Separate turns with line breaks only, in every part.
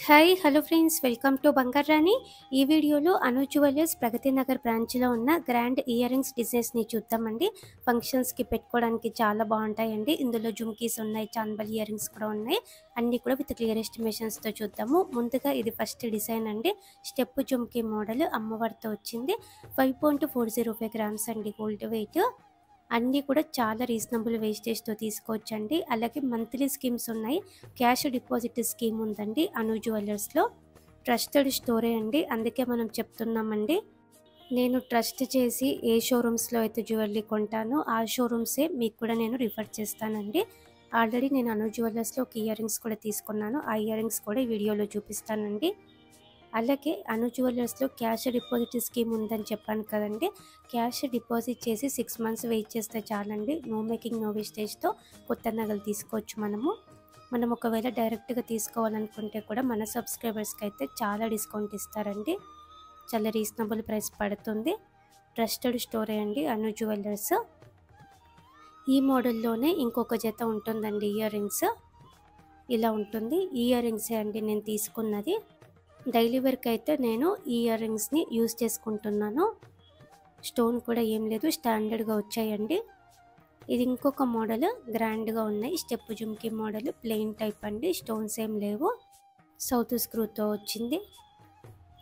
Hi hello friends, welcome to బంగారు రాణి. ఈ వీడియోలో అను జ్యువెలర్స్ ప్రగతి నగర్ బ్రాంచ్లో ఉన్న గ్రాండ్ ఇయర్ రింగ్స్ డిజైన్స్ని చూద్దామండి. ఫంక్షన్స్కి పెట్టుకోవడానికి చాలా బాగుంటాయండి. ఇందులో జుమ్కీస్ ఉన్నాయి, చాన్బల్ ఇయర్ రింగ్స్ కూడా ఉన్నాయి. అన్నీ కూడా విత్ క్లియర్ ఎస్టిమేషన్స్తో చూద్దాము. ముందుగా ఇది ఫస్ట్ డిజైన్ అండి. స్టెప్ జుమ్కీ మోడల్ అమ్మవారితో వచ్చింది. 5.405 గ్రామ్స్ అండి గోల్డ్ వెయిట్. అన్నీ కూడా చాలా రీజనబుల్ వేస్టేజ్తో తీసుకోవచ్చండి. అలాగే మంత్లీ స్కీమ్స్ ఉన్నాయి. క్యాష్ డిపాజిట్ స్కీమ్ ఉందండి అను జ్యువెలర్స్లో. ట్రస్టెడ్ స్టోరే అండి, అందుకే మనం చెప్తున్నామండి. నేను ట్రస్ట్ చేసి ఏ షోరూమ్స్లో అయితే జ్యువెలరీ కొంటానో ఆ షోరూమ్సే మీకు కూడా నేను రిఫర్ చేస్తానండి. ఆల్రెడీ నేను అను జ్యువెలర్స్లో ఒక ఇయర్ రింగ్స్ కూడా తీసుకున్నాను. ఆ ఇయర్ రింగ్స్ కూడా ఈ వీడియోలో చూపిస్తానండి. అలాగే అను జ్యువెలర్స్లో క్యాష్ డిపాజిట్ స్కీమ్ ఉందని చెప్పాను కదండి. క్యాష్ డిపాజిట్ చేసి 6 మంత్స్ వెయిట్ చేస్తే చాలండి. నో మేకింగ్ నో వేస్టేజ్తో కొత్త నగలు తీసుకోవచ్చు. మనం ఒకవేళ డైరెక్ట్గా తీసుకోవాలనుకుంటే కూడా మన సబ్స్క్రైబర్స్కి అయితే చాలా డిస్కౌంట్ ఇస్తారండి. చాలా రీజనబుల్ ప్రైస్ పడుతుంది. ట్రస్టెడ్ స్టోరే అండి అను జ్యువెలర్స్. ఈ మోడల్లోనే ఇంకొక జత ఉంటుందండి ఇయర్ రింగ్స్. ఇలా ఉంటుంది. ఈ ఇయర్ రింగ్సే అండి నేను తీసుకున్నది. డైలీ వేర్కి అయితే నేను ఈ ఇయర్ రింగ్స్ని యూజ్ చేసుకుంటున్నాను. స్టోన్ కూడా ఏం లేదు, స్టాండర్డ్గా వచ్చాయండి. ఇది ఇంకొక మోడల్, గ్రాండ్గా ఉన్నాయి. Step jhumki model, plain type అండి. స్టోన్స్ ఏం లేవు, సౌత్ స్క్రూతో వచ్చింది.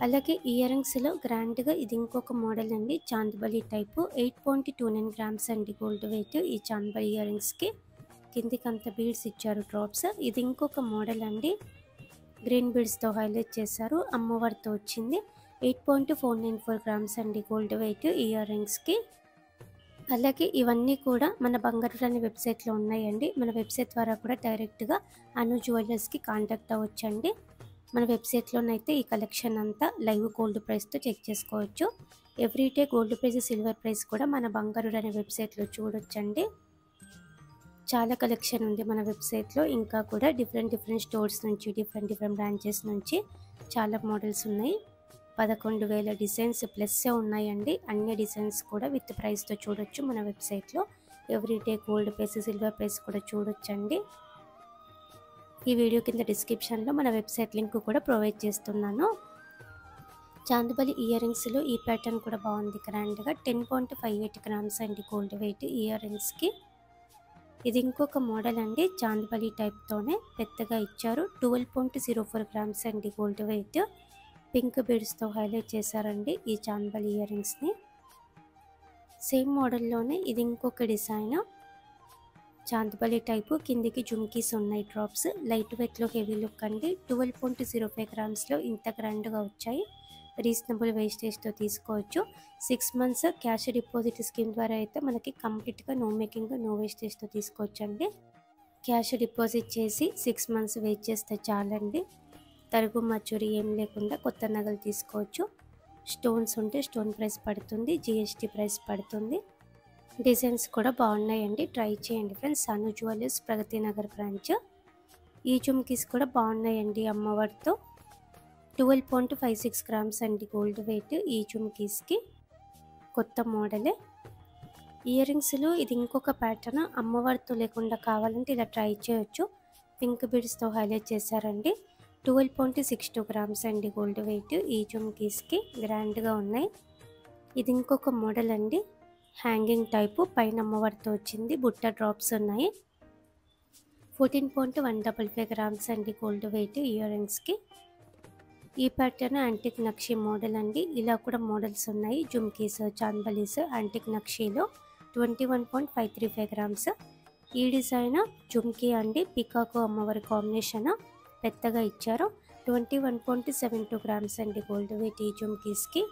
అలాగే ఇయర్ రింగ్స్లో గ్రాండ్గా ఇది ఇంకొక మోడల్ అండి, చాంద్బలి టైపు. 8.29 గ్రామ్స్ అండి గోల్డ్ వెయిట్ ఈ చాంద్బలి ఇయర్ రింగ్స్కి. కిందికి అంత బీడ్స్ ఇచ్చారు, డ్రాప్స్. ఇది ఇంకొక మోడల్ అండి, గ్రీన్ బీడ్స్తో హైలైట్ చేశారు. అమ్మవారితో వచ్చింది. 8.494 గ్రామ్స్ అండి గోల్డ్ వెయిట్ ఇయర్ రింగ్స్కి. అలాగే ఇవన్నీ కూడా మన బంగారు రాణి వెబ్సైట్లో ఉన్నాయండి. మన వెబ్సైట్ ద్వారా కూడా డైరెక్ట్గా అను జ్యువెలర్స్కి కాంటాక్ట్ అవ్వచ్చండి. మన వెబ్సైట్లోనైతే ఈ కలెక్షన్ అంతా లైవ్ గోల్డ్ ప్రైస్తో చెక్ చేసుకోవచ్చు. Everyday gold price, silver price కూడా మన బంగారు రాణి వెబ్సైట్లో చూడొచ్చండి. చాలా కలెక్షన్ ఉంది మన వెబ్సైట్లో. ఇంకా కూడా డిఫరెంట్ స్టోర్స్ నుంచి, డిఫరెంట్ బ్రాంచెస్ నుంచి చాలా మోడల్స్ ఉన్నాయి. 11,000 డిజైన్స్ ప్లస్సే ఉన్నాయండి. అన్ని డిజైన్స్ కూడా విత్ ప్రైస్తో చూడొచ్చు మన వెబ్సైట్లో. Everyday gold price, silver price కూడా చూడొచ్చండి. ఈ వీడియో కింద డిస్క్రిప్షన్లో మన వెబ్సైట్ లింక్ కూడా ప్రొవైడ్ చేస్తున్నాను. చాందబలి ఇయర్ రింగ్స్లో ఈ ప్యాటర్న్ కూడా బాగుంది, గ్రాండ్గా. 10.58 గ్రామ్స్ అండి గోల్డ్ వెయిట్ ఇయర్ రింగ్స్కి. ఇది ఇంకొక మోడల్ అండి, చాంద్బలి టైప్తోనే పెద్దగా ఇచ్చారు. 12.04 గ్రామ్స్ అండి గోల్డ్ వెయిట్. పింక్ బీడ్స్తో హైలైట్ చేశారండి ఈ చాంద్బలి ఇయర్ రింగ్స్ని. సేమ్ మోడల్లోనే ఇది ఇంకొక డిజైన్, చాంద్బలి టైపు. కిందికి జుమ్కీస్ ఉన్నాయి, డ్రాప్స్. లైట్ వెయిట్లో హెవీ లుక్ అండి. 12.05 గ్రామ్స్లో ఇంత గ్రాండ్గా వచ్చాయి. రీజనబుల్ వేస్టేజ్తో తీసుకోవచ్చు. 6 మంత్స్ క్యాష్ డిపాజిట్ స్కీమ్ ద్వారా అయితే మనకి కంప్లీట్గా నో మేకింగ్ నో వేస్టేజ్తో తీసుకోవచ్చండి. క్యాష్ డిపాజిట్ చేసి 6 మంత్స్ వెయిట్ చేస్తే చాలండి. తరుగు మచూరి ఏం లేకుండా కొత్త నగలు తీసుకోవచ్చు. స్టోన్స్ ఉంటే స్టోన్ ప్రైస్ పడుతుంది, జిఎస్టీ ప్రైస్ పడుతుంది. డిజైన్స్ కూడా బాగున్నాయండి, ట్రై చేయండి ఫ్రెండ్స్. అను జ్యువెలర్స్ ప్రగతి నగర్ బ్రాంచ్. ఈ జుమ్కీస్ కూడా బాగున్నాయండి అమ్మవారితో. 12.56 గ్రామ్స్ అండి గోల్డ్ వెయిట్ ఈ జుమ్కీస్కి. కొత్త మోడలే. ఇయర్ రింగ్స్లో ఇది ఇంకొక ప్యాటర్న్, అమ్మవారితో లేకుండా కావాలంటే ఇలా ట్రై చేయొచ్చు. పింక్ బీడ్స్తో హైలైట్ చేశారండి. 12.62 గ్రామ్స్ అండి గోల్డ్ వెయిట్ ఈ జుమ్కీస్కి. గ్రాండ్గా ఉన్నాయి. ఇది ఇంకొక మోడల్ అండి, హ్యాంగింగ్ టైపు. పైన అమ్మవారితో వచ్చింది, బుట్ట డ్రాప్స్ ఉన్నాయి. 14.155 గ్రామ్స్ అండి గోల్డ్ వెయిట్ ఇయర్ రింగ్స్కి. ఈ ప్యాటర్న్ యాంటిక్ నక్షి మోడల్ అండి. ఇలా కూడా మోడల్స్ ఉన్నాయి, జుమ్కీస్, చాందబలీస్ యాంటిక్ నక్షిలో. 21.535 గ్రామ్స్. ఈ డిజైన్ జుమ్కీ అండి, పికాకు అమ్మవారి కాంబినేషన్ పెద్దగా ఇచ్చారు. 21.72 గ్రామ్స్ అండి గోల్డ్ వెయిట్ ఈ జుమ్కీస్కి.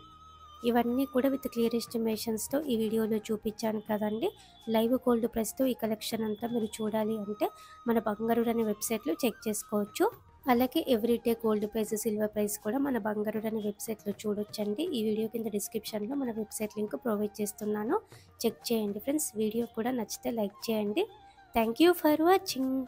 ఇవన్నీ కూడా విత్ క్లియర్ ఎస్టిమేషన్స్తో ఈ వీడియోలో చూపించాను కదండి. లైవ్ గోల్డ్ ప్రైస్తో ఈ కలెక్షన్ అంతా మీరు చూడాలి అంటే మన బంగారు రాణి వెబ్సైట్లో చెక్ చేసుకోవచ్చు. అలాగే everyday gold price, silver price కూడా మన బంగారు రాణి వెబ్సైట్లో చూడొచ్చండి. ఈ వీడియో కింద డిస్క్రిప్షన్లో మన వెబ్సైట్ లింక్ ప్రొవైడ్ చేస్తున్నాను, చెక్ చేయండి ఫ్రెండ్స్. వీడియో కూడా నచ్చితే లైక్ చేయండి. Thank you for watching.